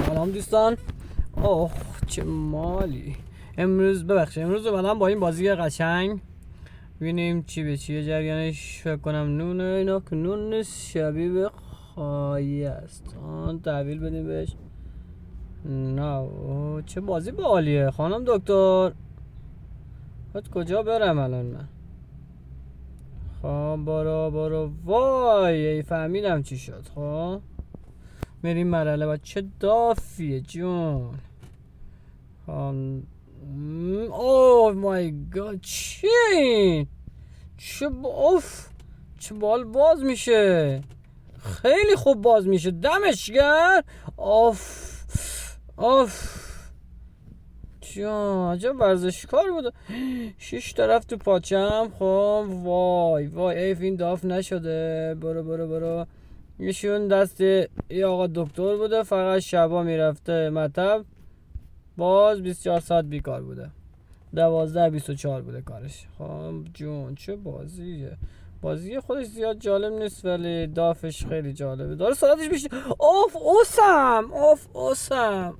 سلام دوستان. اوه چه مالی. امروز اومدم با این بازی قشنگ ببینیم چی به چیه جریانش. فکر کنم نونه اینا که نون نیست، شبیه به خایی است. تحویل بدیم بهش. نه چه بازی بالیه خانم دکتر. باید کجا برم الان من؟ خب برو وای فهمیدم چی شد. خب میریم مرحله با چه دافیه جون. اوه مای گاد چی؟ چه بال باز میشه، خیلی خوب باز میشه. دمش گرم. آف جان عجب ورزشکار بود. 6 طرف تو پاچم. خب وای ایف این داف نشده. برو ایشون دست یه آقا دکتر بوده، فقط شبا میرفته مطب، باز 24 ساعت بیکار بوده. 12-24 بوده کارش. خب جون چه بازیه. بازی خودش زیاد جالب نیست ولی دافش خیلی جالبه. داره سرعتش بیشتر. اوسم